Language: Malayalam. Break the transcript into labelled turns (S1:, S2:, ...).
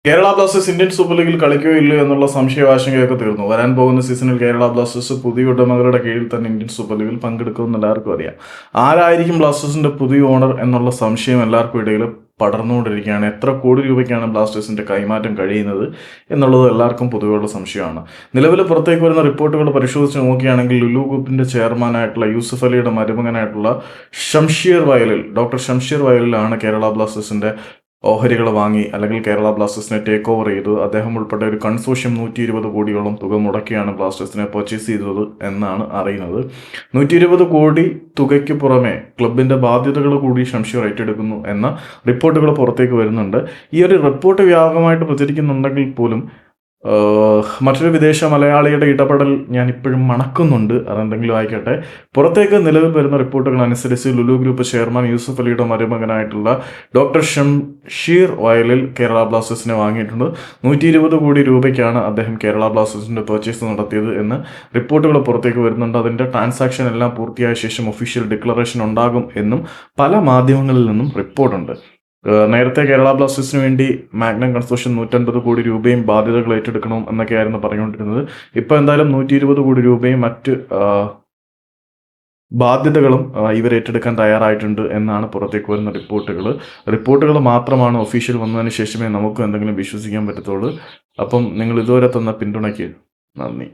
S1: കേരള ബ്ലാസ്റ്റേഴ്സ് ഇന്ത്യൻ സൂപ്പർ ലീഗിൽ കളിക്കുകയോ ഇല്ലയോ എന്നുള്ള സംശയവാശങ്കയൊക്കെ തീർന്നു. വരാൻ പോകുന്ന സീസണിൽ കേരള ബ്ലാസ്റ്റേഴ്സ് പുതിയ ഉടമകളുടെ കീഴിൽ തന്നെ ഇന്ത്യൻ സൂപ്പർ ലീഗിൽ പങ്കെടുക്കുമെന്ന് എല്ലാവർക്കും അറിയാം. ആരായിരിക്കും ബ്ലാസ്റ്റേഴ്സിന്റെ പുതിയ ഓണർ എന്നുള്ള സംശയം എല്ലാവർക്കും ഇടയിൽ പടർന്നുകൊണ്ടിരിക്കുകയാണ്. എത്ര കോടി രൂപയ്ക്കാണ് ബ്ലാസ്റ്റേഴ്സിന്റെ കൈമാറ്റം കഴിയുന്നത് എന്നുള്ളത് എല്ലാവർക്കും പൊതുവെയുള്ള സംശയമാണ്. നിലവിൽ പുറത്തേക്ക് വരുന്ന റിപ്പോർട്ടുകൾ പരിശോധിച്ച് നോക്കുകയാണെങ്കിൽ ലുലു ഗ്രൂപ്പിന്റെ ചെയർമാനായിട്ടുള്ള യൂസഫ് അലിയുടെ മരുമകനായിട്ടുള്ള ഡോക്ടർ ഷംഷീർ വയലിലാണ് കേരള ബ്ലാസ്റ്റേഴ്സിന്റെ ഓഹരികൾ വാങ്ങി അല്ലെങ്കിൽ കേരള ബ്ലാസ്റ്റേഴ്സിനെ ടേക്ക് ഓവർ ചെയ്തു. അദ്ദേഹം ഉൾപ്പെട്ട ഒരു കൺസോഷ്യം 120 കോടിയോളം തുക മുടക്കിയാണ് ബ്ലാസ്റ്റേഴ്സിനെ പർച്ചേസ് ചെയ്തത് എന്നാണ് അറിയുന്നത്. 120 കോടി തുകയ്ക്ക് പുറമെ ക്ലബിന്റെ ബാധ്യതകൾ കൂടി ഷംഷീർ ഏറ്റെടുക്കുന്നു എന്ന റിപ്പോർട്ടുകൾ പുറത്തേക്ക് വരുന്നുണ്ട്. ഈ ഒരു റിപ്പോർട്ട് വ്യാപകമായിട്ട് പ്രചരിക്കുന്നുണ്ടെങ്കിൽ പോലും മറ്റൊരു വിദേശ മലയാളിയുടെ ഇടപെടൽ ഞാൻ ഇപ്പോഴും മണക്കുന്നുണ്ട്. അതെന്തെങ്കിലും ആയിക്കോട്ടെ. പുറത്തേക്ക് നിലവിൽ വരുന്ന റിപ്പോർട്ടുകൾ അനുസരിച്ച് ലുലു ഗ്രൂപ്പ് ചെയർമാൻ യൂസഫ് അലിയുടെ മരുമകനായിട്ടുള്ള ഡോക്ടർ ഷംഷീർ വയലിൽ കേരള ബ്ലാസ്റ്റേഴ്സിനെ വാങ്ങിയിട്ടുണ്ട്. 120 കോടി രൂപയ്ക്കാണ് അദ്ദേഹം കേരള ബ്ലാസ്റ്റേഴ്സിന്റെ പർച്ചേസ് നടത്തിയത് എന്ന് റിപ്പോർട്ടുകൾ പുറത്തേക്ക് വരുന്നുണ്ട്. അതിന്റെ ട്രാൻസാക്ഷൻ എല്ലാം പൂർത്തിയായ ശേഷം ഒഫീഷ്യൽ ഡിക്ലറേഷൻ ഉണ്ടാകും എന്നും പല മാധ്യമങ്ങളിൽ നിന്നും റിപ്പോർട്ടുണ്ട്. നേരത്തെ കേരള ബ്ലാസ്റ്റേഴ്സിന് വേണ്ടി മാഗ്നം കൺസോർഷ്യം 150 കോടി രൂപയും ബാധ്യതകൾ ഏറ്റെടുക്കണം എന്നൊക്കെയായിരുന്നു പറഞ്ഞുകൊണ്ടിരുന്നത്. ഇപ്പോൾ എന്തായാലും 120 കോടി രൂപയും മറ്റ് ബാധ്യതകളും ഇവർ ഏറ്റെടുക്കാൻ തയ്യാറായിട്ടുണ്ട് എന്നാണ് പുറത്തേക്ക് വരുന്ന റിപ്പോർട്ടുകൾ മാത്രമാണ്. ഒഫീഷ്യൽ വന്നതിന് ശേഷമേ നമുക്ക് എന്തെങ്കിലും വിശ്വസിക്കാൻ പറ്റത്തുള്ളൂ. അപ്പം നിങ്ങൾ ഇതുവരെ തന്ന പിന്തുണയ്ക്ക് നന്ദി.